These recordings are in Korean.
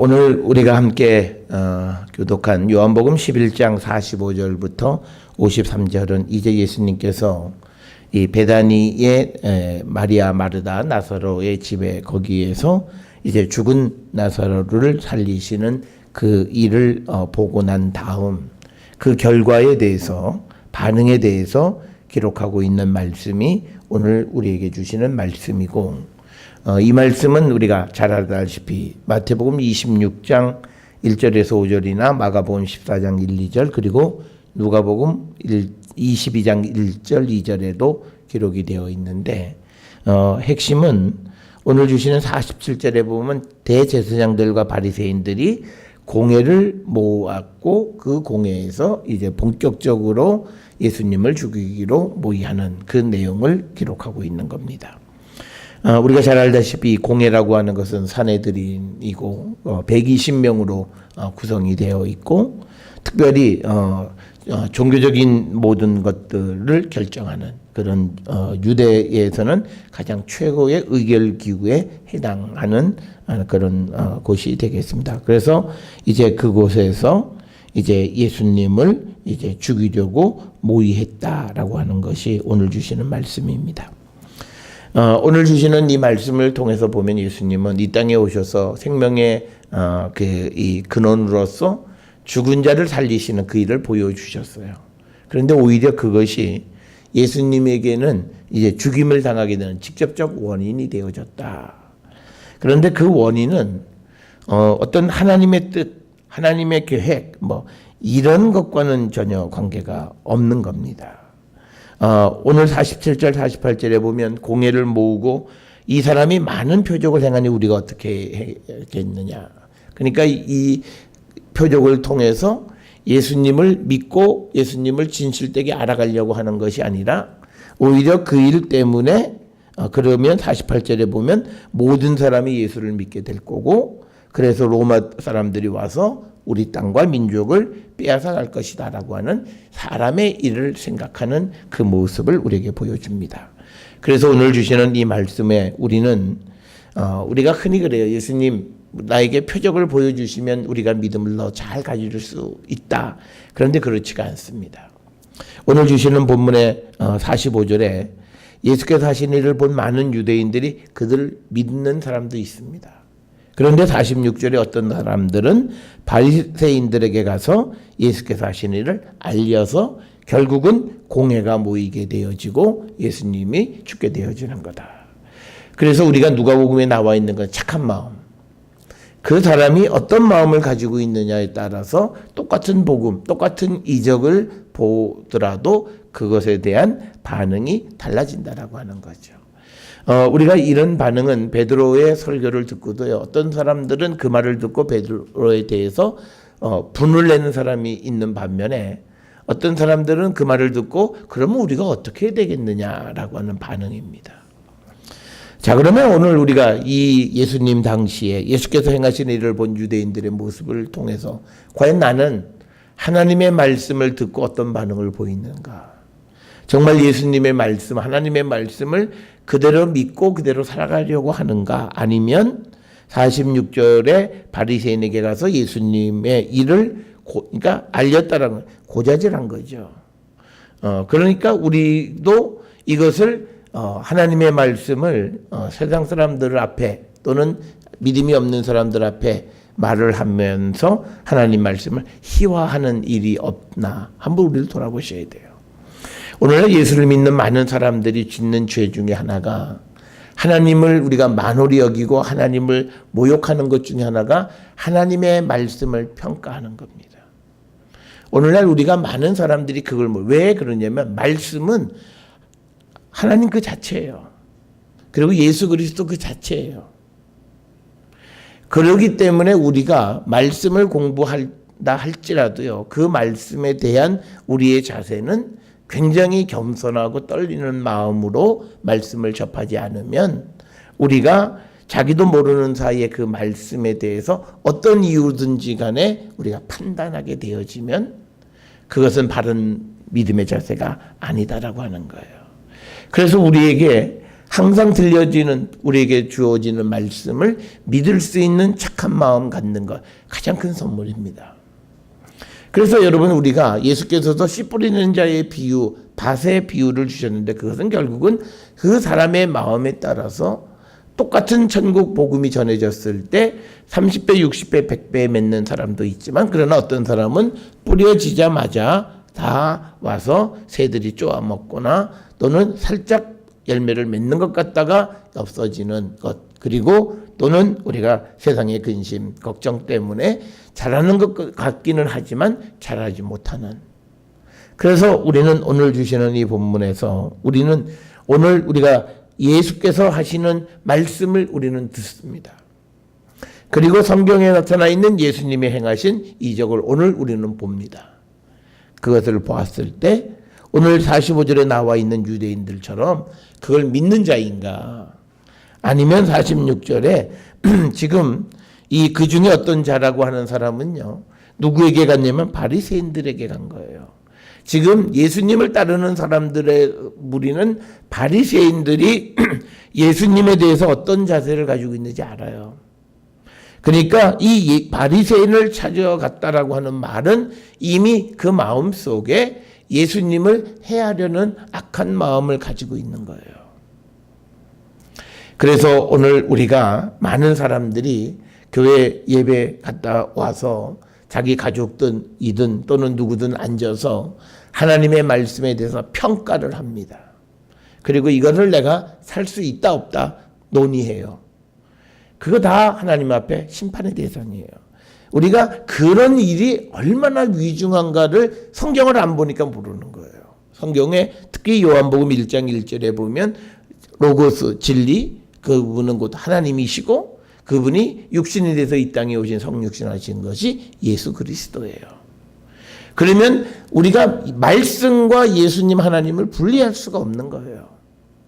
오늘 우리가 함께 교독한 요한복음 11장 45절부터 53절은 이제 예수님께서 이 베다니의 마리아, 마르다, 나사로의 집에 거기에서 이제 죽은 나사로를 살리시는 그 일을 보고 난 다음 그 결과에 대해서, 반응에 대해서 기록하고 있는 말씀이 오늘 우리에게 주시는 말씀이고, 이 말씀은 우리가 잘 알다시피 마태복음 26장 1절에서 5절이나 마가복음 14장 1, 2절 그리고 누가복음 22장 1절 2절에도 기록이 되어 있는데, 핵심은 오늘 주시는 47절에 보면 대제사장들과 바리새인들이 공회를 모았고 그 공회에서 이제 본격적으로 예수님을 죽이기로 모의하는 그 내용을 기록하고 있는 겁니다. 우리가 잘 알다시피 공회라고 하는 것은 사내들이고 120명으로 구성이 되어 있고, 특별히 종교적인 모든 것들을 결정하는 그런 유대에서는 가장 최고의 의결기구에 해당하는 그런 곳이 되겠습니다. 그래서 이제 그곳에서 이제 예수님을 이제 죽이려고 모의했다라고 하는 것이 오늘 주시는 말씀입니다. 오늘 주시는 이 말씀을 통해서 보면 예수님은 이 땅에 오셔서 생명의 이 근원으로서 죽은 자를 살리시는 그 일을 보여주셨어요. 그런데 오히려 그것이 예수님에게는 이제 죽임을 당하게 되는 직접적 원인이 되어졌다. 그런데 그 원인은 어떤 하나님의 뜻, 하나님의 계획, 이런 것과는 전혀 관계가 없는 겁니다. 오늘 47절, 48절에 보면 공회를 모으고 이 사람이 많은 표적을 행하니 우리가 어떻게 했겠느냐. 그러니까 이 표적을 통해서 예수님을 믿고 예수님을 진실되게 알아가려고 하는 것이 아니라 오히려 그 일 때문에 그러면 48절에 보면 모든 사람이 예수를 믿게 될 거고, 그래서 로마 사람들이 와서 우리 땅과 민족을 빼앗아 갈 것이다 라고 하는 사람의 일을 생각하는 그 모습을 우리에게 보여줍니다. 그래서 오늘 주시는 이 말씀에 우리는 우리가 흔히 그래요. 예수님 나에게 표적을 보여주시면 우리가 믿음을 더 잘 가질 수 있다. 그런데 그렇지가 않습니다. 오늘 주시는 본문의 45절에 예수께서 하신 일을 본 많은 유대인들이 그들 믿는 사람도 있습니다. 그런데 46절에 어떤 사람들은 바리새인들에게 가서 예수께서 하신 일을 알려서 결국은 공회가 모이게 되어지고 예수님이 죽게 되어지는 거다. 그래서 우리가 누가복음에 나와 있는 건 착한 마음, 그 사람이 어떤 마음을 가지고 있느냐에 따라서 똑같은 복음, 똑같은 이적을 보더라도 그것에 대한 반응이 달라진다라고 하는 거죠. 우리가 이런 반응은 베드로의 설교를 듣고도요, 어떤 사람들은 그 말을 듣고 베드로에 대해서 분을 내는 사람이 있는 반면에 어떤 사람들은 그 말을 듣고 그러면 우리가 어떻게 해야 되겠느냐라고 하는 반응입니다. 자, 그러면 오늘 우리가 이 예수님 당시에 예수께서 행하신 일을 본 유대인들의 모습을 통해서 과연 나는 하나님의 말씀을 듣고 어떤 반응을 보이는가? 정말 예수님의 말씀, 하나님의 말씀을 그대로 믿고 그대로 살아가려고 하는가? 아니면 46절에 바리새인에게 가서 예수님의 일을 그러니까 알렸다라는 건 고자질한 거죠. 그러니까 우리도 이것을 하나님의 말씀을 세상 사람들 앞에 또는 믿음이 없는 사람들 앞에 말을 하면서 하나님 말씀을 희화하는 일이 없나 한번 우리를 돌아보셔야 돼요. 오늘날 예수를 믿는 많은 사람들이 짓는 죄 중에 하나가 하나님을 우리가 만홀히 여기고 하나님을 모욕하는 것 중에 하나가 하나님의 말씀을 평가하는 겁니다. 오늘날 우리가 많은 사람들이 그걸 왜 그러냐면 말씀은 하나님 그 자체예요. 그리고 예수 그리스도 그 자체예요. 그렇기 때문에 우리가 말씀을 공부한다 할지라도요, 그 말씀에 대한 우리의 자세는 굉장히 겸손하고 떨리는 마음으로 말씀을 접하지 않으면 우리가 자기도 모르는 사이에 그 말씀에 대해서 어떤 이유든지 간에 우리가 판단하게 되어지면 그것은 바른 믿음의 자세가 아니다라고 하는 거예요. 그래서 우리에게 항상 들려지는 우리에게 주어지는 말씀을 믿을 수 있는 착한 마음 갖는 것 가장 큰 선물입니다. 그래서 여러분 우리가 예수께서도 씨 뿌리는 자의 비유, 밭의 비유를 주셨는데 그것은 결국은 그 사람의 마음에 따라서 똑같은 천국 복음이 전해졌을 때 30배, 60배, 100배 맺는 사람도 있지만 그러나 어떤 사람은 뿌려지자마자 다 와서 새들이 쪼아 먹거나 또는 살짝 열매를 맺는 것 같다가 없어지는 것, 그리고 또는 우리가 세상의 근심, 걱정 때문에 잘하는 것 같기는 하지만 잘하지 못하는. 그래서 우리는 오늘 주시는 이 본문에서 우리는 오늘 우리가 예수께서 하시는 말씀을 우리는 듣습니다. 그리고 성경에 나타나 있는 예수님이 행하신 이적을 오늘 우리는 봅니다. 그것을 보았을 때 오늘 45절에 나와 있는 유대인들처럼 그걸 믿는 자인가, 아니면 46절에 지금 이 그 중에 어떤 자라고 하는 사람은요, 누구에게 갔냐면 바리새인들에게 간 거예요. 지금 예수님을 따르는 사람들의 무리는 바리새인들이 예수님에 대해서 어떤 자세를 가지고 있는지 알아요. 그러니까 이 바리새인을 찾아갔다라고 하는 말은 이미 그 마음 속에 예수님을 해하려는 악한 마음을 가지고 있는 거예요. 그래서 오늘 우리가 많은 사람들이 교회 예배 갔다 와서 자기 가족이든 또는 누구든 앉아서 하나님의 말씀에 대해서 평가를 합니다. 그리고 이거를 내가 살 수 있다 없다 논의해요. 그거 다 하나님 앞에 심판의 대상이에요. 우리가 그런 일이 얼마나 위중한가를 성경을 안 보니까 모르는 거예요. 성경에 특히 요한복음 1장 1절에 보면 로고스, 진리, 그분은 곧 하나님이시고 그분이 육신이 돼서 이 땅에 오신 성육신하신 것이 예수 그리스도예요. 그러면 우리가 말씀과 예수님 하나님을 분리할 수가 없는 거예요.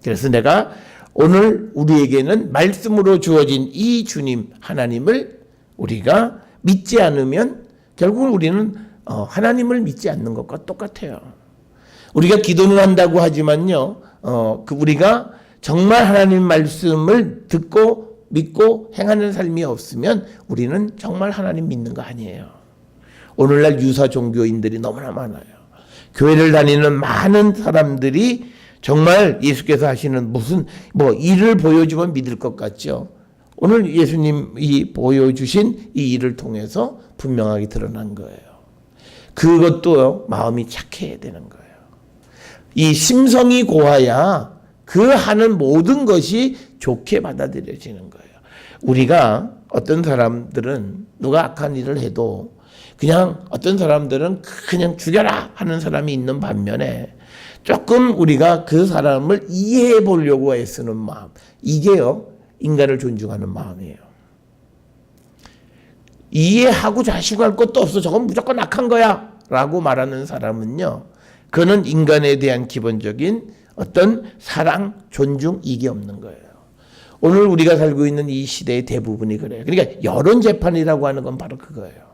그래서 내가 오늘 우리에게는 말씀으로 주어진 이 주님 하나님을 우리가 믿지 않으면 결국은 우리는 하나님을 믿지 않는 것과 똑같아요. 우리가 기도는 한다고 하지만요, 우리가 정말 하나님 말씀을 듣고 믿고 행하는 삶이 없으면 우리는 정말 하나님 믿는 거 아니에요. 오늘날 유사 종교인들이 너무나 많아요. 교회를 다니는 많은 사람들이 정말 예수께서 하시는 무슨 일을 보여주면 믿을 것 같죠. 오늘 예수님이 보여주신 이 일을 통해서 분명하게 드러난 거예요. 그것도 마음이 착해야 되는 거예요. 이 심성이 고와야 그 하는 모든 것이 좋게 받아들여지는 거예요. 우리가 어떤 사람들은 누가 악한 일을 해도 그냥 어떤 사람들은 그냥 죽여라 하는 사람이 있는 반면에 조금 우리가 그 사람을 이해해 보려고 애쓰는 마음, 이게요 인간을 존중하는 마음이에요. 이해하고 자식할 것도 없어, 저건 무조건 악한 거야 라고 말하는 사람은요, 그는 인간에 대한 기본적인 어떤 사랑, 존중, 이게 없는 거예요. 오늘 우리가 살고 있는 이 시대의 대부분이 그래요. 그러니까 여론재판이라고 하는 건 바로 그거예요.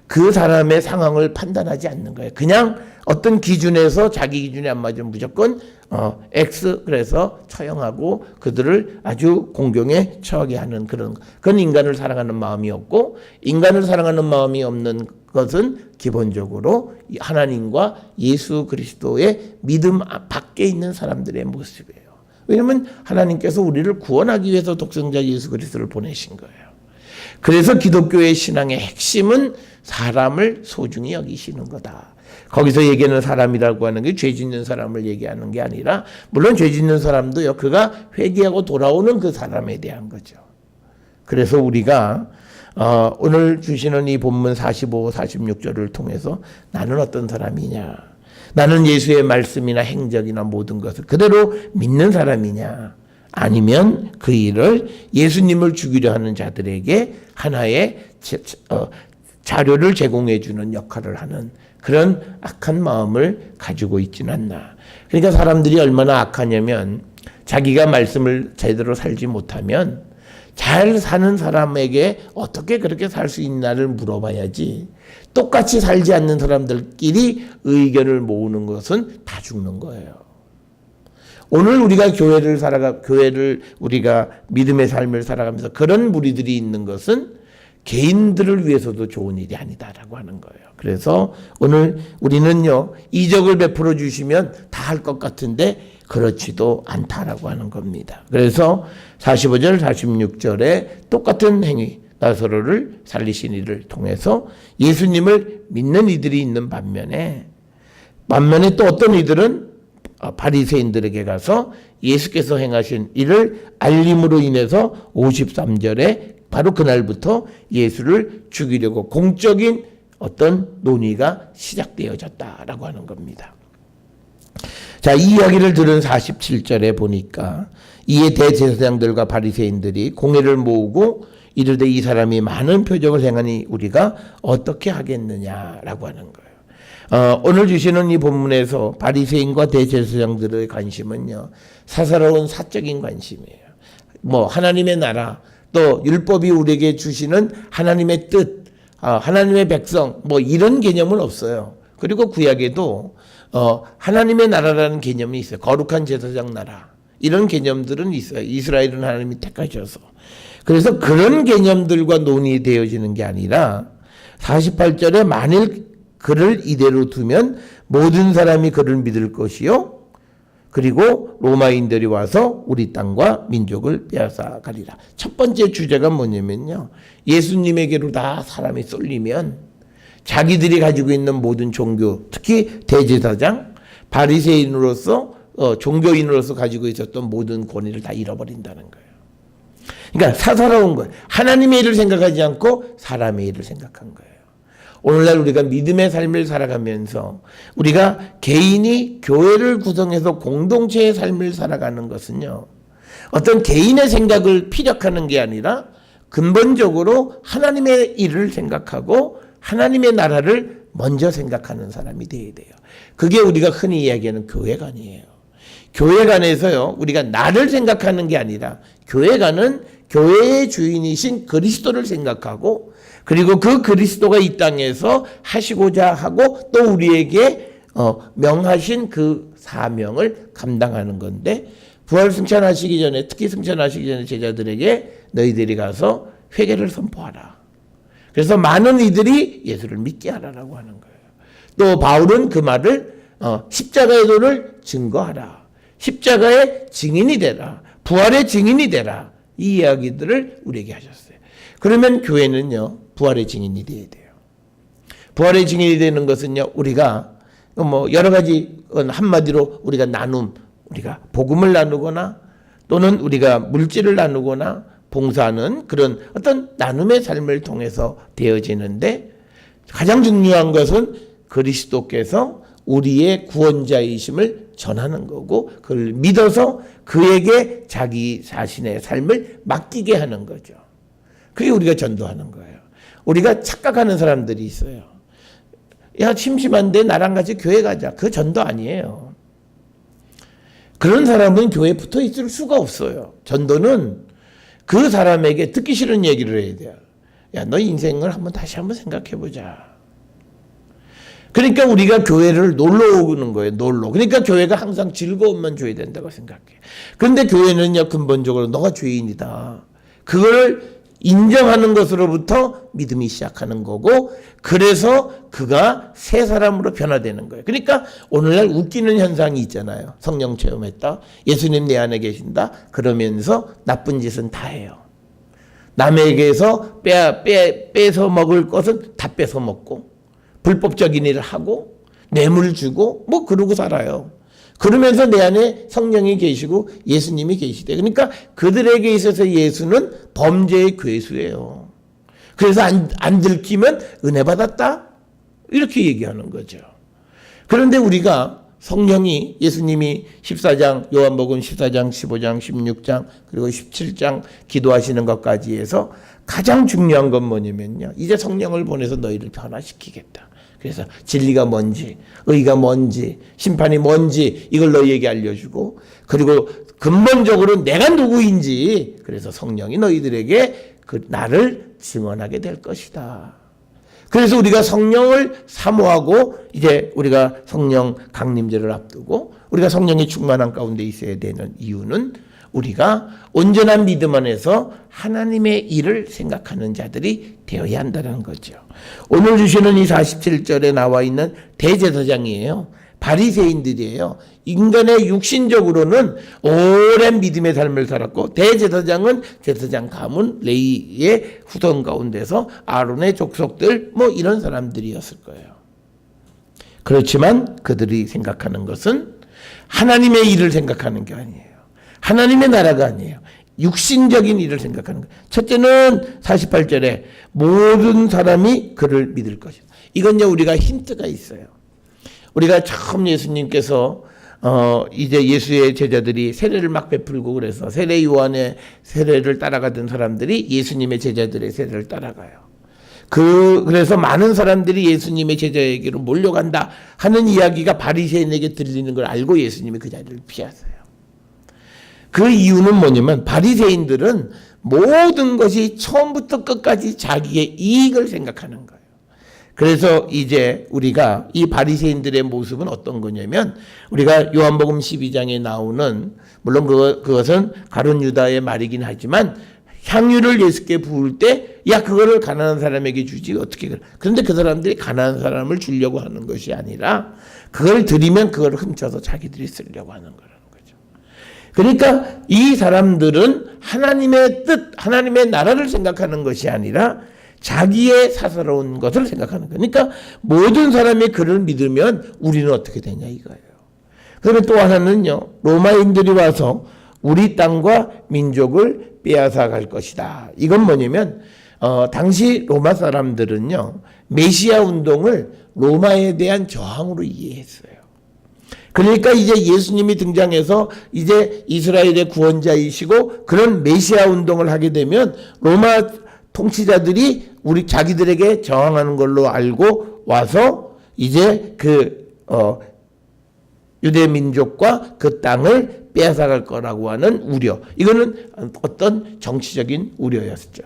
그 사람의 상황을 판단하지 않는 거예요. 그냥 어떤 기준에서 자기 기준에 안 맞으면 무조건 X 그래서 처형하고 그들을 아주 공경에 처하게 하는 그건 인간을 사랑하는 마음이 없고, 인간을 사랑하는 마음이 없는 것은 기본적으로 하나님과 예수 그리스도의 믿음 밖에 있는 사람들의 모습이에요. 왜냐하면 하나님께서 우리를 구원하기 위해서 독생자 예수 그리스도를 보내신 거예요. 그래서 기독교의 신앙의 핵심은 사람을 소중히 여기시는 거다. 거기서 얘기하는 사람이라고 하는 게 죄 짓는 사람을 얘기하는 게 아니라, 물론 죄 짓는 사람도요, 그가 회개하고 돌아오는 그 사람에 대한 거죠. 그래서 우리가 오늘 주시는 이 본문 45, 46절을 통해서 나는 어떤 사람이냐, 나는 예수의 말씀이나 행적이나 모든 것을 그대로 믿는 사람이냐, 아니면 그 일을 예수님을 죽이려 하는 자들에게 하나의 자료를 제공해 주는 역할을 하는 그런 악한 마음을 가지고 있지는 않나. 그러니까 사람들이 얼마나 악하냐면 자기가 말씀을 제대로 살지 못하면 잘 사는 사람에게 어떻게 그렇게 살 수 있나를 물어봐야지, 똑같이 살지 않는 사람들끼리 의견을 모으는 것은 다 죽는 거예요. 오늘 우리가 교회를 우리가 믿음의 삶을 살아가면서 그런 무리들이 있는 것은 개인들을 위해서도 좋은 일이 아니다라고 하는 거예요. 그래서 오늘 우리는요, 이적을 베풀어 주시면 다 할 것 같은데 그렇지도 않다라고 하는 겁니다. 그래서 45절, 46절에 똑같은 행위, 나사로를 살리신 이를 통해서 예수님을 믿는 이들이 있는 반면에 또 어떤 이들은 바리새인들에게 가서 예수께서 행하신 일을 알림으로 인해서 53절에 바로 그날부터 예수를 죽이려고 공적인 어떤 논의가 시작되어졌다라고 하는 겁니다. 자, 이 이야기를 들은 47절에 보니까 이에 대제사장들과 바리새인들이 공회를 모으고 이르되 이 사람이 많은 표적을 행하니 우리가 어떻게 하겠느냐라고 하는 거예요. 오늘 주시는 이 본문에서 바리새인과 대제사장들의 관심은요, 사사로운 사적인 관심이에요. 뭐 하나님의 나라, 또 율법이 우리에게 주시는 하나님의 뜻, 하나님의 백성, 뭐 이런 개념은 없어요. 그리고 구약에도 하나님의 나라라는 개념이 있어요. 거룩한 제사장 나라, 이런 개념들은 있어요. 이스라엘은 하나님이 택하셔서. 그래서 그런 개념들과 논의되어지는 게 아니라 48절에 만일 그를 이대로 두면 모든 사람이 그를 믿을 것이요, 그리고 로마인들이 와서 우리 땅과 민족을 빼앗아 가리라. 첫 번째 주제가 뭐냐면요, 예수님에게로 다 사람이 쏠리면 자기들이 가지고 있는 모든 종교, 특히 대제사장, 바리새인으로서 종교인으로서 가지고 있었던 모든 권위를 다 잃어버린다는 거예요. 그러니까 사사로운 거예요. 하나님의 일을 생각하지 않고 사람의 일을 생각한 거예요. 오늘날 우리가 믿음의 삶을 살아가면서 우리가 개인이 교회를 구성해서 공동체의 삶을 살아가는 것은요, 어떤 개인의 생각을 피력하는 게 아니라 근본적으로 하나님의 일을 생각하고 하나님의 나라를 먼저 생각하는 사람이 되어야 돼요. 그게 우리가 흔히 이야기하는 교회관이에요. 교회관에서요, 우리가 나를 생각하는 게 아니라 교회관은 교회의 주인이신 그리스도를 생각하고, 그리고 그 그리스도가 이 땅에서 하시고자 하고 또 우리에게 명하신 그 사명을 감당하는 건데, 부활 승천하시기 전에, 특히 승천하시기 전에 제자들에게 너희들이 가서 회개를 선포하라. 그래서 많은 이들이 예수를 믿게 하라라고 하는 거예요. 또 바울은 그 말을 십자가의 도를 증거하라. 십자가의 증인이 되라. 부활의 증인이 되라. 이 이야기들을 우리에게 하셨어요. 그러면 교회는요, 부활의 증인이 되어야 돼요. 부활의 증인이 되는 것은요, 우리가 뭐 여러 가지, 한마디로 우리가 우리가 복음을 나누거나 또는 우리가 물질을 나누거나 봉사하는 그런 어떤 나눔의 삶을 통해서 되어지는데, 가장 중요한 것은 그리스도께서 우리의 구원자이심을 전하는 거고, 그걸 믿어서 그에게 자기 자신의 삶을 맡기게 하는 거죠. 그게 우리가 전도하는 거예요. 우리가 착각하는 사람들이 있어요. 야, 심심한데 나랑 같이 교회 가자. 그 전도 아니에요. 그런 사람은 교회에 붙어 있을 수가 없어요. 전도는 그 사람에게 듣기 싫은 얘기를 해야 돼요. 야, 너 인생을 다시 한번 생각해보자. 그러니까 우리가 교회를 놀러 오는 거예요. 그러니까 교회가 항상 즐거움만 줘야 된다고 생각해. 그런데 교회는요, 근본적으로 너가 죄인이다. 그걸 인정하는 것으로부터 믿음이 시작하는 거고, 그래서 그가 새 사람으로 변화되는 거예요. 그러니까 오늘날 웃기는 현상이 있잖아요. 성령 체험했다, 예수님 내 안에 계신다, 그러면서 나쁜 짓은 다 해요. 남에게서 빼서 먹을 것은 다 뺏어 먹고, 불법적인 일을 하고, 뇌물 주고, 뭐 그러고 살아요. 그러면서 내 안에 성령이 계시고 예수님이 계시대. 그러니까 그들에게 있어서 예수는 범죄의 괴수예요. 그래서 안 들키면 은혜 받았다? 이렇게 얘기하는 거죠. 그런데 우리가 성령이, 예수님이 14장, 요한복음 14장, 15장, 16장, 그리고 17장 기도하시는 것까지 해서 가장 중요한 건 뭐냐면요, 이제 성령을 보내서 너희를 변화시키겠다. 그래서 진리가 뭔지, 의가 뭔지, 심판이 뭔지 이걸 너희에게 알려주고, 그리고 근본적으로 내가 누구인지, 그래서 성령이 너희들에게 그 나를 증언하게 될 것이다. 그래서 우리가 성령을 사모하고 이제 우리가 성령 강림제를 앞두고 우리가 성령의 충만한 가운데 있어야 되는 이유는 우리가 온전한 믿음 안에서 하나님의 일을 생각하는 자들이 되어야 한다는 거죠. 오늘 주시는 이 47절에 나와 있는 대제사장이에요. 바리새인들이에요. 인간의 육신적으로는 오랜 믿음의 삶을 살았고, 대제사장은 제사장 가문 레위의 후손 가운데서 아론의 족속들 이런 사람들이었을 거예요. 그렇지만 그들이 생각하는 것은 하나님의 일을 생각하는 게 아니에요. 하나님의 나라가 아니에요. 육신적인 일을 생각하는 거예요. 첫째는 48절에 모든 사람이 그를 믿을 것이다. 이건요, 우리가 힌트가 있어요. 우리가 처음 예수님께서 이제 예수의 제자들이 세례를 막 베풀고 그래서 세례 요한의 세례를 따라가던 사람들이 예수님의 제자들의 세례를 따라가요. 그래서 많은 사람들이 예수님의 제자에게로 몰려간다 하는 이야기가 바리새인에게 들리는 걸 알고 예수님이 그 자리를 피하세요. 그 이유는 뭐냐면 바리새인들은 모든 것이 처음부터 끝까지 자기의 이익을 생각하는 거예요. 그래서 이제 우리가 이 바리새인들의 모습은 어떤 거냐면, 우리가 요한복음 12장에 나오는, 물론 그것은 가룟 유다의 말이긴 하지만, 향유를 예수께 부을 때, 야, 그거를 가난한 사람에게 주지 어떻게 그래. 그런데 그 사람들이 가난한 사람을 주려고 하는 것이 아니라 그걸 드리면 그걸 훔쳐서 자기들이 쓰려고 하는 거라는 거죠. 그러니까 이 사람들은 하나님의 뜻, 하나님의 나라를 생각하는 것이 아니라 자기의 사사로운 것을 생각하는 거예요. 그러니까 모든 사람이 그를 믿으면 우리는 어떻게 되냐 이거예요. 그러면 또 하나는요, 로마인들이 와서 우리 땅과 민족을 빼앗아 갈 것이다. 이건 뭐냐면 당시 로마 사람들은요, 메시아 운동을 로마에 대한 저항으로 이해했어요. 그러니까 이제 예수님이 등장해서 이제 이스라엘의 구원자이시고 그런 메시아 운동을 하게 되면 로마 통치자들이 우리 자기들에게 저항하는 걸로 알고 와서 이제 유대 민족과 그 땅을 빼앗아갈 거라고 하는 우려. 이거는 어떤 정치적인 우려였죠.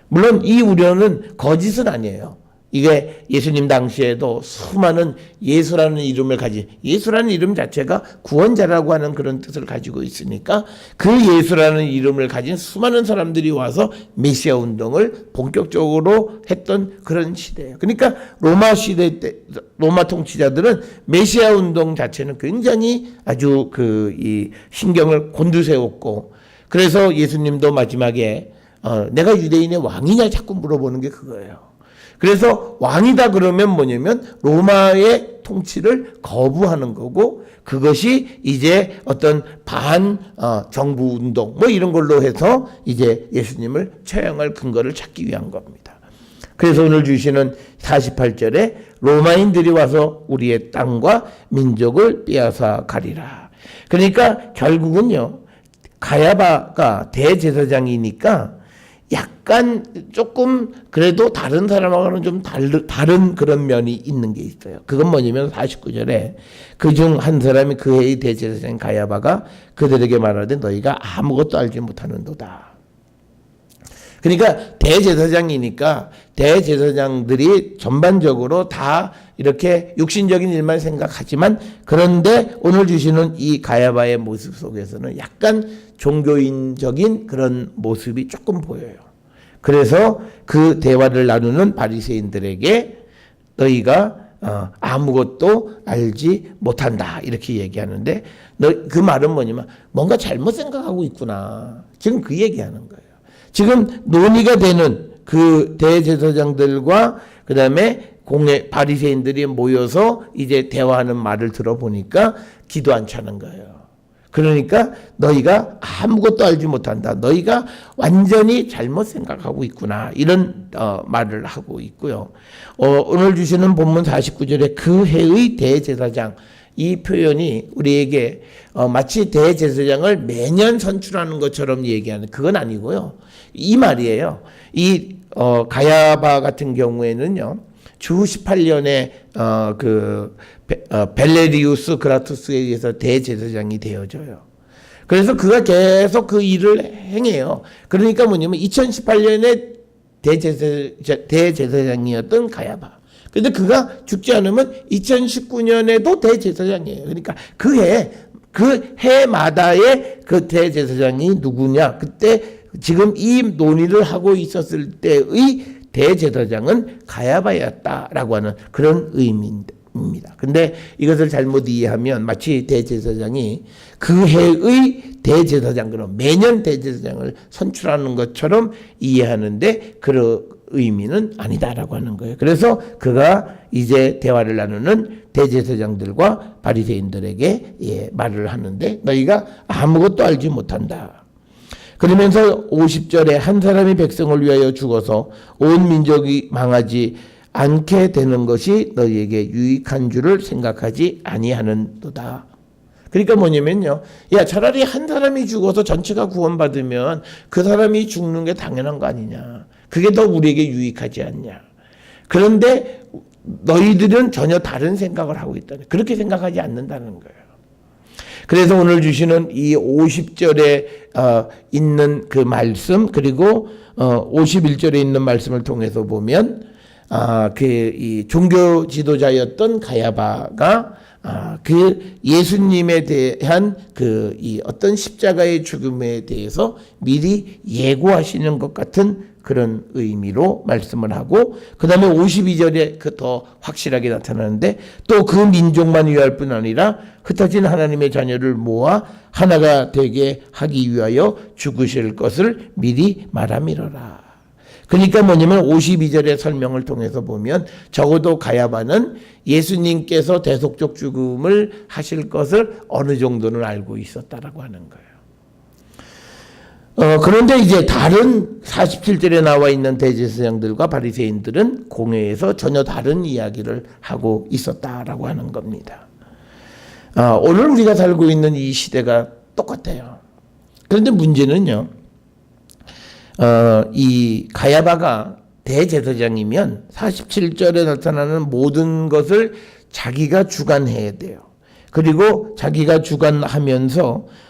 물론 이 우려는 거짓은 아니에요. 이게 예수님 당시에도 수많은 예수라는 이름을 가진, 예수라는 이름 자체가 구원자라고 하는 그런 뜻을 가지고 있으니까 그 예수라는 이름을 가진 수많은 사람들이 와서 메시아 운동을 본격적으로 했던 그런 시대예요. 그러니까 로마 시대 때 로마 통치자들은 메시아 운동 자체는 굉장히 아주 이 신경을 곤두세웠고, 그래서 예수님도 마지막에 내가 유대인의 왕이냐 자꾸 물어보는 게 그거예요. 그래서 왕이다 그러면 뭐냐면 로마의 통치를 거부하는 거고, 그것이 이제 어떤 정부 운동 이런 걸로 해서 이제 예수님을 처형할 근거를 찾기 위한 겁니다. 그래서 오늘 주시는 48절에 로마인들이 와서 우리의 땅과 민족을 빼앗아 가리라. 그러니까 결국은요, 가야바가 대제사장이니까 약간 조금 그래도 다른 사람하고는 좀 다른 그런 면이 있는 게 있어요. 그건 뭐냐면 49절에 그중 한 사람이 그 해의 대제사장 가야바가 그들에게 말하되 너희가 아무것도 알지 못하는도다. 그러니까 대제사장이니까 대제사장들이 전반적으로 다 이렇게 육신적인 일만 생각하지만, 그런데 오늘 주시는 이 가야바의 모습 속에서는 약간 종교인적인 그런 모습이 조금 보여요. 그래서 그 대화를 나누는 바리새인들에게 너희가 아무것도 알지 못한다 이렇게 얘기하는데, 그 말은 뭐냐면 뭔가 잘못 생각하고 있구나, 지금 그 얘기하는 거예요. 지금 논의가 되는 그 대제사장들과 그 다음에 바리새인들이 모여서 이제 대화하는 말을 들어보니까 기도 안 차는 거예요. 그러니까 너희가 아무것도 알지 못한다, 너희가 완전히 잘못 생각하고 있구나, 이런 말을 하고 있고요. 오늘 주시는 본문 49절에 그 해의 대제사장, 이 표현이 우리에게 마치 대제사장을 매년 선출하는 것처럼 얘기하는, 그건 아니고요. 이 말이에요. 이 가야바 같은 경우에는요, 주 18년에 벨레리우스 그라투스에 의해서 대제사장이 되어져요. 그래서 그가 계속 그 일을 행해요. 그러니까 뭐냐면 2018년에 대제사장이었던 가야바. 근데 그가 죽지 않으면 2019년에도 대제사장이에요. 그러니까 그 해마다의 그 대제사장이 누구냐? 그때 지금 이 논의를 하고 있었을 때의 대제사장은 가야바였다라고 하는 그런 의미입니다. 근데 이것을 잘못 이해하면 마치 대제사장이 그 해의 대제사장, 그럼 매년 대제사장을 선출하는 것처럼 이해하는데 그런 의미는 아니다라고 하는 거예요. 그래서 그가 이제 대화를 나누는 대제사장들과 바리새인들에게 말을 하는데 너희가 아무것도 알지 못한다. 그러면서 50절에 한 사람이 백성을 위하여 죽어서 온 민족이 망하지 않게 되는 것이 너희에게 유익한 줄을 생각하지 아니하는도다. 그러니까 뭐냐면요. 야, 차라리 한 사람이 죽어서 전체가 구원받으면 그 사람이 죽는 게 당연한 거 아니냐. 그게 더 우리에게 유익하지 않냐. 그런데 너희들은 전혀 다른 생각을 하고 있다. 그렇게 생각하지 않는다는 거예요. 그래서 오늘 주시는 이 50절에 있는 그 말씀, 그리고 51절에 있는 말씀을 통해서 보면 이 종교 지도자였던 가야바가 그 예수님에 대한 이 어떤 십자가의 죽음에 대해서 미리 예고하시는 것 같은 그런 의미로 말씀을 하고, 그 다음에 52절에 그 더 확실하게 나타나는데 또 그 민족만 위할 뿐 아니라 흩어진 하나님의 자녀를 모아 하나가 되게 하기 위하여 죽으실 것을 미리 말함이로라. 그러니까 뭐냐면 52절의 설명을 통해서 보면 적어도 가야바는 예수님께서 대속적 죽음을 하실 것을 어느 정도는 알고 있었다라고 하는 거예요. 그런데 이제 다른 47절에 나와 있는 대제사장들과 바리새인들은 공회에서 전혀 다른 이야기를 하고 있었다라고 하는 겁니다. 오늘 우리가 살고 있는 이 시대가 똑같아요. 그런데 문제는요, 이 가야바가 대제사장이면 47절에 나타나는 모든 것을 자기가 주관해야 돼요. 그리고 자기가 주관하면서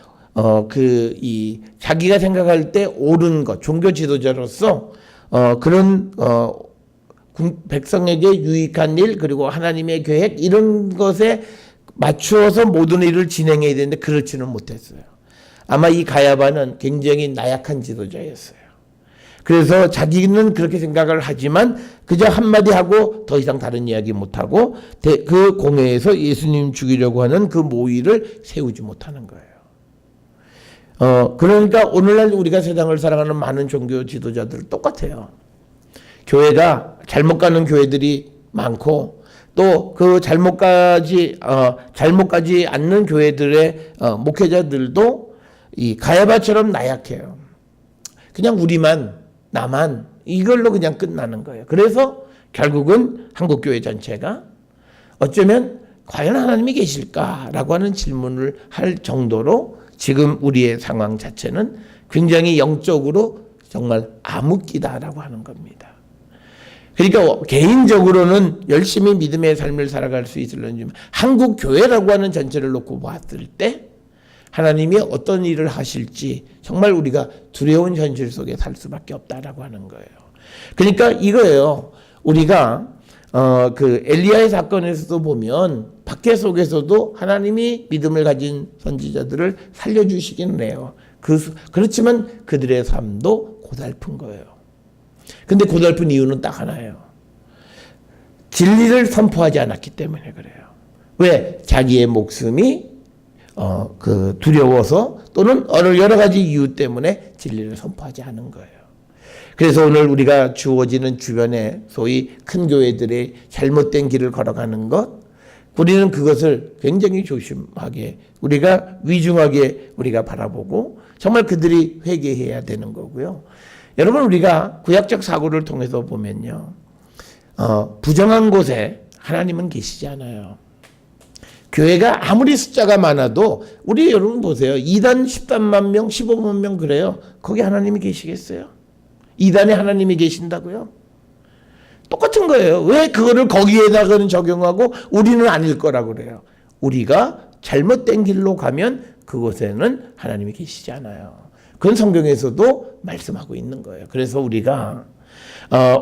자기가 생각할 때 옳은 것, 종교 지도자로서 그런 백성에게 유익한 일, 그리고 하나님의 계획, 이런 것에 맞추어서 모든 일을 진행해야 되는데 그렇지는 못했어요. 아마 이 가야바는 굉장히 나약한 지도자였어요. 그래서 자기는 그렇게 생각을 하지만 그저 한마디 하고 더 이상 다른 이야기 못하고 그 공회에서 예수님 죽이려고 하는 그 모의를 세우지 못하는 거예요. 그러니까 오늘날 우리가 세상을 살아가는 많은 종교 지도자들 똑같아요. 교회가 잘못 가는 교회들이 많고, 또 그 잘못 가지 않는 교회들의 목회자들도 이 가야바처럼 나약해요. 그냥 나만 이걸로 그냥 끝나는 거예요. 그래서 결국은 한국교회 전체가 어쩌면 과연 하나님이 계실까라고 하는 질문을 할 정도로 지금 우리의 상황 자체는 굉장히 영적으로 정말 암흑기다라고 하는 겁니다. 그러니까 개인적으로는 열심히 믿음의 삶을 살아갈 수 있을런지, 한국 교회라고 하는 전체를 놓고 봤을 때 하나님이 어떤 일을 하실지 정말 우리가 두려운 현실 속에 살 수밖에 없다라고 하는 거예요. 그러니까 이거예요. 우리가 그 엘리야의 사건에서도 보면 박해 속에서도 하나님이 믿음을 가진 선지자들을 살려주시기는 해요. 그렇지만 그들의 삶도 고달픈 거예요. 근데 고달픈 이유는 딱 하나예요. 진리를 선포하지 않았기 때문에 그래요. 왜? 자기의 목숨이 두려워서, 또는 여러 가지 이유 때문에 진리를 선포하지 않은 거예요. 그래서 오늘 우리가 주어지는 주변에 소위 큰 교회들의 잘못된 길을 걸어가는 것, 우리는 그것을 굉장히 조심하게, 우리가 위중하게 우리가 바라보고 정말 그들이 회개해야 되는 거고요. 여러분, 우리가 구약적 사고를 통해서 보면요, 부정한 곳에 하나님은 계시지 않아요. 교회가 아무리 숫자가 많아도 우리 여러분 보세요. 2단 13만 명, 15만 명 그래요. 거기 하나님이 계시겠어요? 2단에 하나님이 계신다고요? 똑같은 거예요. 왜 그거를 거기에다가는 적용하고 우리는 아닐 거라고 그래요? 우리가 잘못된 길로 가면 그곳에는 하나님이 계시지 않아요. 그건 성경에서도 말씀하고 있는 거예요. 그래서 우리가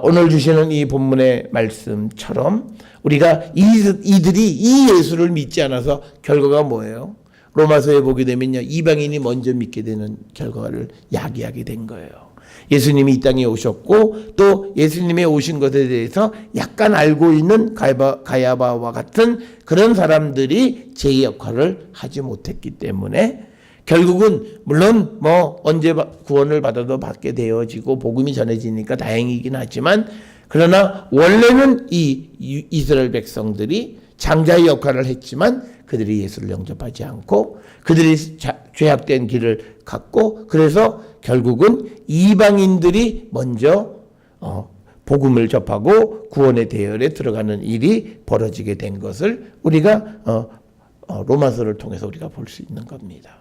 오늘 주시는 이 본문의 말씀처럼 우리가 이들이 이 예수를 믿지 않아서 결과가 뭐예요? 로마서에 보게 되면요, 이방인이 먼저 믿게 되는 결과를 야기하게 된 거예요. 예수님이 이 땅에 오셨고 또 예수님의 오신 것에 대해서 약간 알고 있는 가야바와 같은 그런 사람들이 제 역할을 하지 못했기 때문에 결국은 물론 뭐 언제 구원을 받아도 받게 되어지고 복음이 전해지니까 다행이긴 하지만, 그러나 원래는 이 이스라엘 백성들이 장자의 역할을 했지만 그들이 예수를 영접하지 않고 그들이 죄악된 길을 갔고, 그래서 결국은 이방인들이 먼저 복음을 접하고 구원의 대열에 들어가는 일이 벌어지게 된 것을 우리가 로마서를 통해서 우리가 볼 수 있는 겁니다.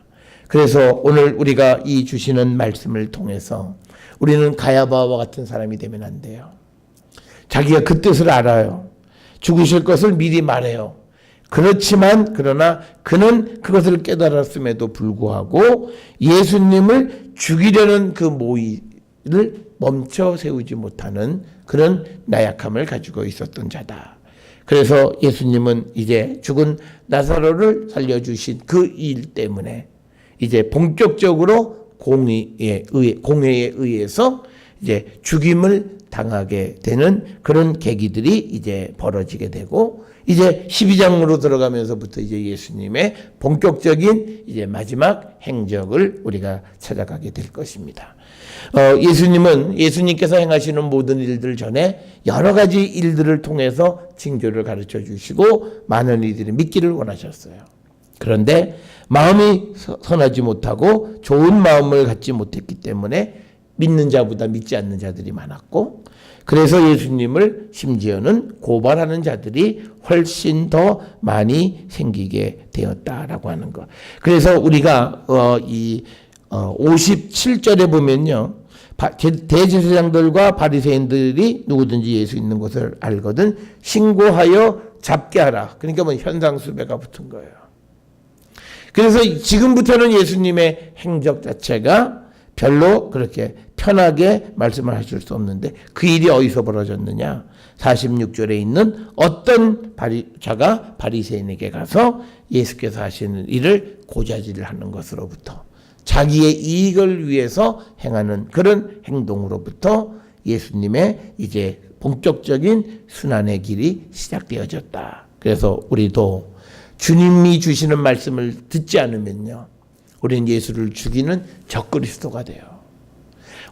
그래서 오늘 우리가 이 주시는 말씀을 통해서 우리는 가야바와 같은 사람이 되면 안 돼요. 자기가 그 뜻을 알아요. 죽으실 것을 미리 말해요. 그렇지만 그러나 그는 그것을 깨달았음에도 불구하고 예수님을 죽이려는 그 모의를 멈춰 세우지 못하는 그런 나약함을 가지고 있었던 자다. 그래서 예수님은 이제 죽은 나사로를 살려주신 그 일 때문에 이제 본격적으로 공회에 의해서 이제 죽임을 당하게 되는 그런 계기들이 이제 벌어지게 되고, 이제 12장으로 들어가면서부터 이제 예수님의 본격적인 이제 마지막 행적을 우리가 찾아가게 될 것입니다. 예수님께서 행하시는 모든 일들 전에 여러 가지 일들을 통해서 징조를 가르쳐 주시고 많은 이들이 믿기를 원하셨어요. 그런데 마음이 선하지 못하고 좋은 마음을 갖지 못했기 때문에 믿는 자보다 믿지 않는 자들이 많았고, 그래서 예수님을 심지어는 고발하는 자들이 훨씬 더 많이 생기게 되었다라고 하는 것. 그래서 우리가 이 57절에 보면요, 대제사장들과 바리새인들이 누구든지 예수 있는 것을 알거든 신고하여 잡게 하라. 그러니까 뭐 현상수배가 붙은 거예요. 그래서 지금부터는 예수님의 행적 자체가 별로 그렇게 편하게 말씀을 하실 수 없는데, 그 일이 어디서 벌어졌느냐? 46절에 있는 어떤 자가 바리새인에게 가서 예수께서 하시는 일을 고자질을 하는 것으로부터, 자기의 이익을 위해서 행하는 그런 행동으로부터 예수님의 이제 본격적인 순환의 길이 시작되어졌다. 그래서 우리도 주님이 주시는 말씀을 듣지 않으면요, 우리는 예수를 죽이는 적그리스도가 돼요.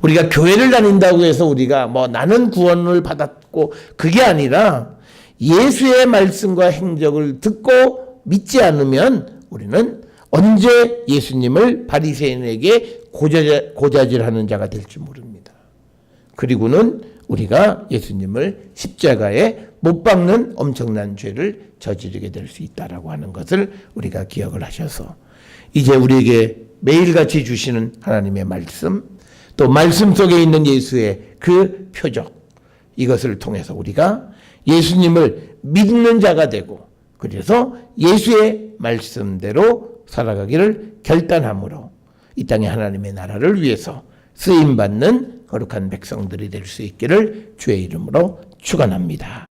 우리가 교회를 다닌다고 해서 우리가 뭐 나는 구원을 받았고, 그게 아니라 예수의 말씀과 행적을 듣고 믿지 않으면 우리는 언제 예수님을 바리새인에게 고자질하는 자가 될지 모릅니다. 그리고는 우리가 예수님을 십자가에 못 박는 엄청난 죄를 저지르게 될 수 있다라고 하는 것을 우리가 기억을 하셔서, 이제 우리에게 매일같이 주시는 하나님의 말씀, 또 말씀 속에 있는 예수의 그 표적, 이것을 통해서 우리가 예수님을 믿는 자가 되고, 그래서 예수의 말씀대로 살아가기를 결단함으로 이 땅의 하나님의 나라를 위해서 쓰임받는 거룩한 백성들이 될 수 있기를 주의 이름으로 축원합니다.